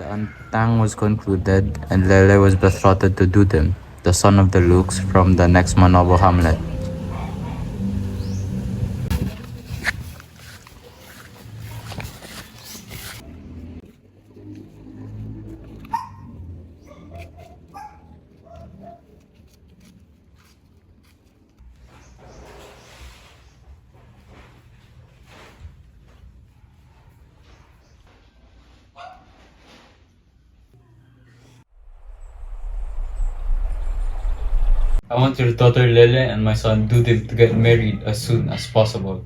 entang was concluded, and Lele was betrothed to Dudim, the son of the Lukes from the next Manobo hamlet. I want your daughter Lele and my son Dudiv to get married as soon as possible.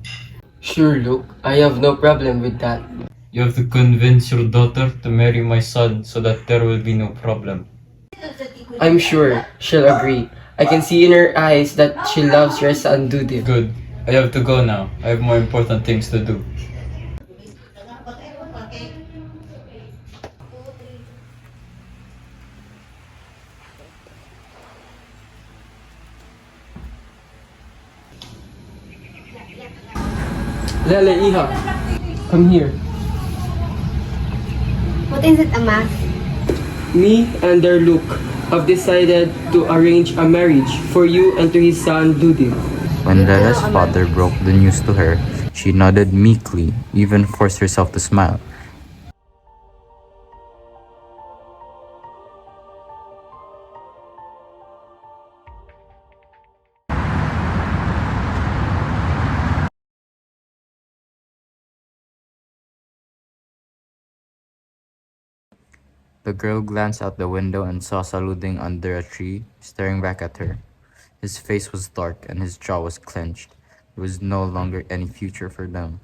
Sure, Luke. I have no problem with that. You have to convince your daughter to marry my son so that there will be no problem. I'm sure she'll agree. I can see in her eyes that she loves your son Dudip. Good. I have to go now. I have more important things to do. Lele, Iha, come here. What is it, Ama? Me and their Luke have decided to arrange a marriage for you and to his son Dudip. When Lele's father broke the news to her, she nodded meekly, even forced herself to smile. The girl glanced out the window and saw Saluding under a tree, staring back at her. His face was dark and his jaw was clenched. There was no longer any future for them.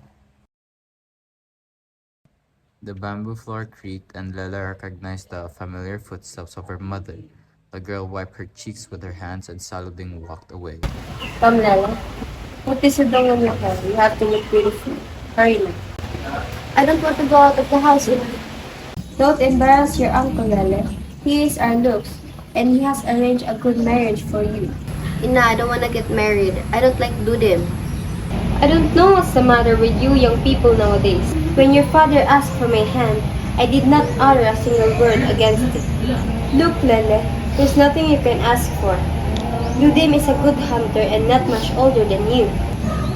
The bamboo floor creaked and Lela recognized the familiar footsteps of her mother. The girl wiped her cheeks with her hands and Saluding walked away. Come, Lala. Put this down on your hair. You have to look beautiful. Hurry now. I don't want to go out of the house yet. Don't embarrass your uncle, Lele. He is our looks, and he has arranged a good marriage for you. Ina, I don't want to get married. I don't like Dudim. I don't know what's the matter with you young people nowadays. When your father asked for my hand, I did not utter a single word against it. Look, Lele, there's nothing you can ask for. Dudim is a good hunter and not much older than you.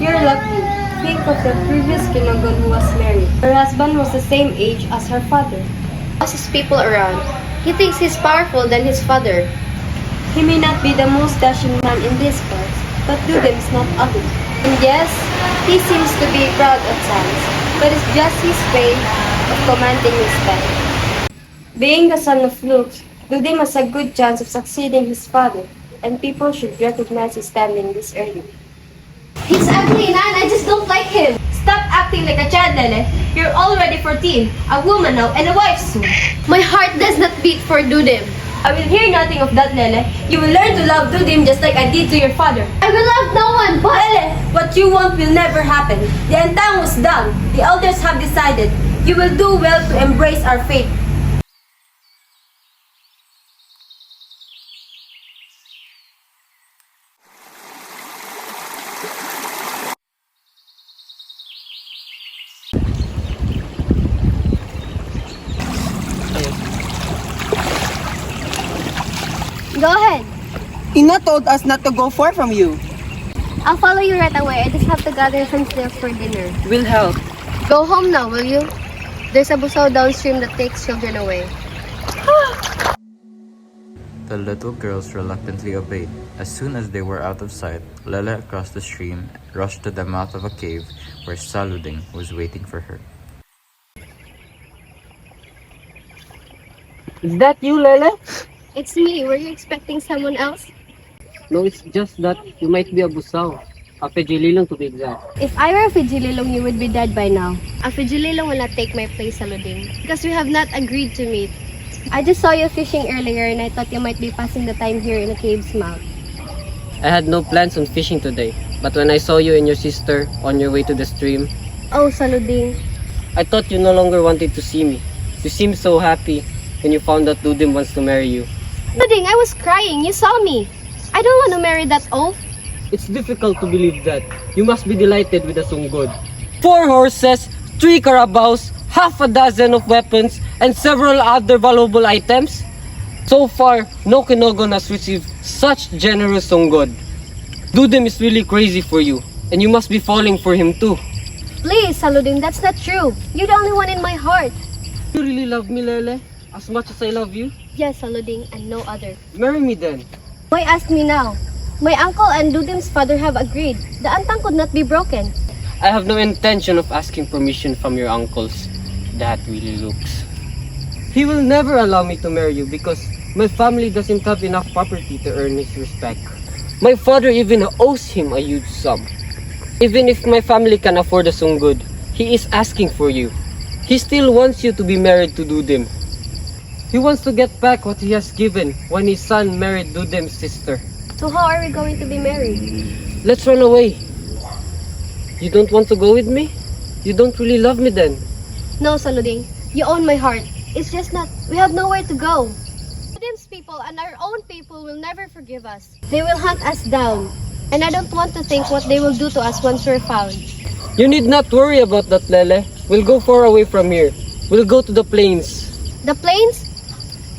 You're lucky. Think of the previous Kinagon who was married. Her husband was the same age as her father. Bosses people around. He thinks he's powerful than his father. He may not be the most dashing man in these parts, but Dudim is not ugly. And yes, he seems to be proud at times, but it's just his way of commanding his time. Being the son of Luke, Dudim has a good chance of succeeding his father, and people should recognize his standing this early. He's ugly, Nan. I just don't like him. Stop acting like a child, Lele. You're already 14, a woman now, and a wife soon. My heart does not beat for Dudim. I will hear nothing of that, Lele. You will learn to love Dudim just like I did to your father. I will love no one, but Lele, what you want will never happen. The entang was done. The elders have decided. You will do well to embrace our fate. go ahead. Ina told us not to go far from you. I'll follow you right away. I just have to gather some snails for dinner. We'll help. Go home now, will you? There's a busaw downstream that takes children away. The little girls reluctantly obeyed. As soon as they were out of sight, Lela crossed the stream, rushed to the mouth of a cave where Saluding was waiting for her. Is that you, Lele? It's me. Were you expecting someone else? No, it's just that you might be a busaw. A Pejililong to be exact. If I were a Fijililong, you would be dead by now. A Fijililong will not take my place, Saluding, because we have not agreed to meet. I just saw you fishing earlier and I thought you might be passing the time here in the cave's mouth. I had no plans on fishing today, but when I saw you and your sister on your way to the stream, Oh, Saluding. I thought you no longer wanted to see me. You seemed so happy when you found out Dudim wants to marry you. Saluding, I was crying. You saw me. I don't want to marry that oaf. It's difficult to believe that. You must be delighted with the Sunggod. 4 horses, 3 carabaos, half a dozen of weapons, and several other valuable items? So far, no Kinogon has received such generous Songgod. Dudem is really crazy for you, and you must be falling for him too. Please, Saluding, that's not true. You're the only one in my heart. You really love me, Lele, as much as I love you? Yes, Saluding, and no other. Marry me then. Why ask me now? My uncle and Dudim's father have agreed. The antang could not be broken. I have no intention of asking permission from your uncles. That really looks. He will never allow me to marry you because my family doesn't have enough property to earn his respect. My father even owes him a huge sum. Even if my family can afford a Songgod, he is asking for you. He still wants you to be married to Dudim. He wants to get back what he has given when his son married Dudim's sister. So how are we going to be married? Let's run away. You don't want to go with me? You don't really love me then. No, Saluding. You own my heart. It's just not, we have nowhere to go. Dudim's people and our own people will never forgive us. They will hunt us down. And I don't want to think what they will do to us once we're found. You need not worry about that, Lele. We'll go far away from here. We'll go to the plains. The plains?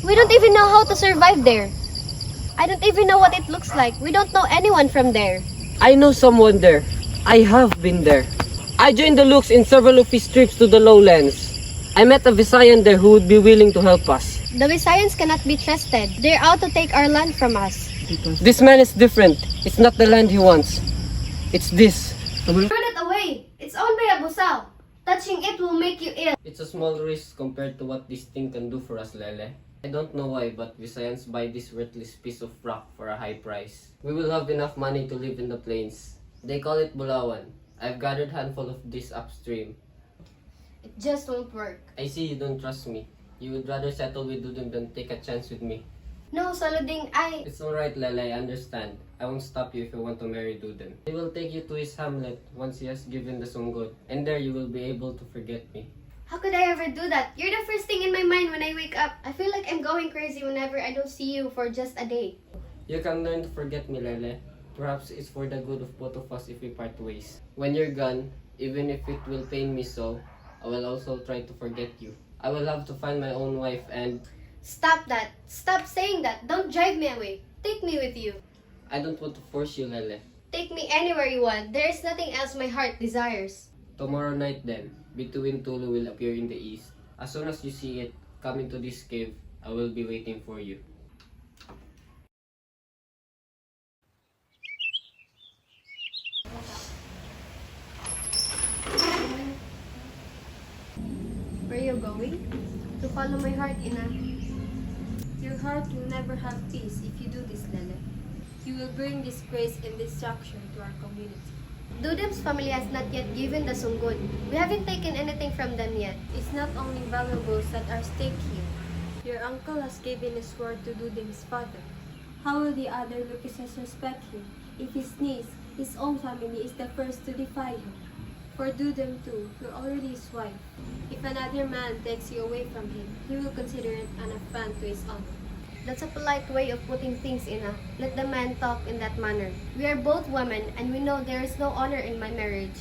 We don't even know how to survive there. I don't even know what it looks like. We don't know anyone from there. I know someone there. I have been there. I joined the Looks in several of his trips to the lowlands. I met a Visayan there who would be willing to help us. The Visayans cannot be trusted. They're out to take our land from us. This man is different. It's not the land he wants. It's this. Throw it away. It's owned by a Busao. Touching it will make you ill. It's a small risk compared to what this thing can do for us, Lele. I don't know why, but Visayans buy this worthless piece of rock for a high price. We will have enough money to live in the plains. They call it Bulawan. I've gathered a handful of this upstream. It just won't work. I see you don't trust me. You would rather settle with Dudum than take a chance with me. No, Saluding, It's alright, Lele, I understand. I won't stop you if you want to marry Dudum. He will take you to his hamlet once he has given the Songgod, and there you will be able to forget me. How could I ever do that? You're the first thing in my mind when I wake up. I feel like I'm going crazy whenever I don't see you for just a day. You can learn to forget me, Lele. Perhaps it's for the good of both of us if we part ways. When you're gone, even if it will pain me so, I will also try to forget you. I will have to find my own wife and... Stop that. Stop saying that. Don't drive me away. Take me with you. I don't want to force you, Lele. Take me anywhere you want. There is nothing else my heart desires. Tomorrow night then, Bituin Tulu will appear in the east. As soon as you see it, come into this cave. I will be waiting for you. Where are you going? To follow my heart, Ina. Your heart will never have peace if you do this, Lele. You will bring disgrace and destruction to our community. Dudim's family has not yet given the Songgod. We haven't taken anything from them yet. It's not only valuables that are stake here. Your uncle has given his word to Dudim's father. How will the other Lucases respect him if his niece, his own family, is the first to defy him? For Dudem too, you're already his wife. If another man takes you away from him, he will consider it an affront to his honor. That's a polite way of putting things, Ina. Let the man talk in that manner. We are both women, and we know there is no honor in my marriage.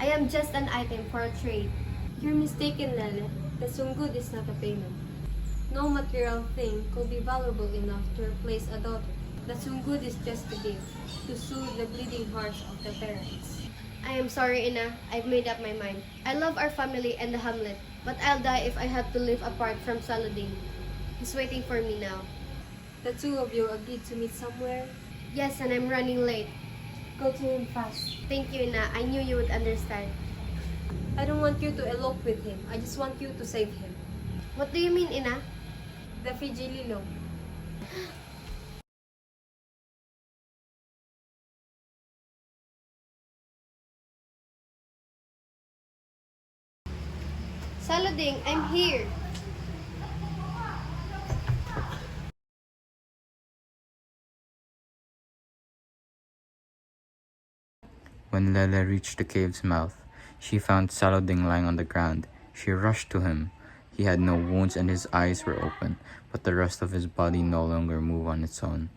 I am just an item for a trade. You're mistaken, Lele. The Songgod is not a payment. No material thing could be valuable enough to replace a daughter. The Songgod is just a gift, to soothe the bleeding hearts of the parents. I am sorry, Ina. I've made up my mind. I love our family and the hamlet, but I'll die if I have to live apart from Saluding. He's waiting for me now. The two of you agreed to meet somewhere? Yes, and I'm running late. Go to him fast. Thank you, Ina. I knew you would understand. I don't want you to elope with him. I just want you to save him. What do you mean, Ina? The Fijililo. Saluding, I'm here. When Lele reached the cave's mouth, she found Saloding lying on the ground. She rushed to him. He had no wounds and his eyes were open, but the rest of his body no longer moved on its own.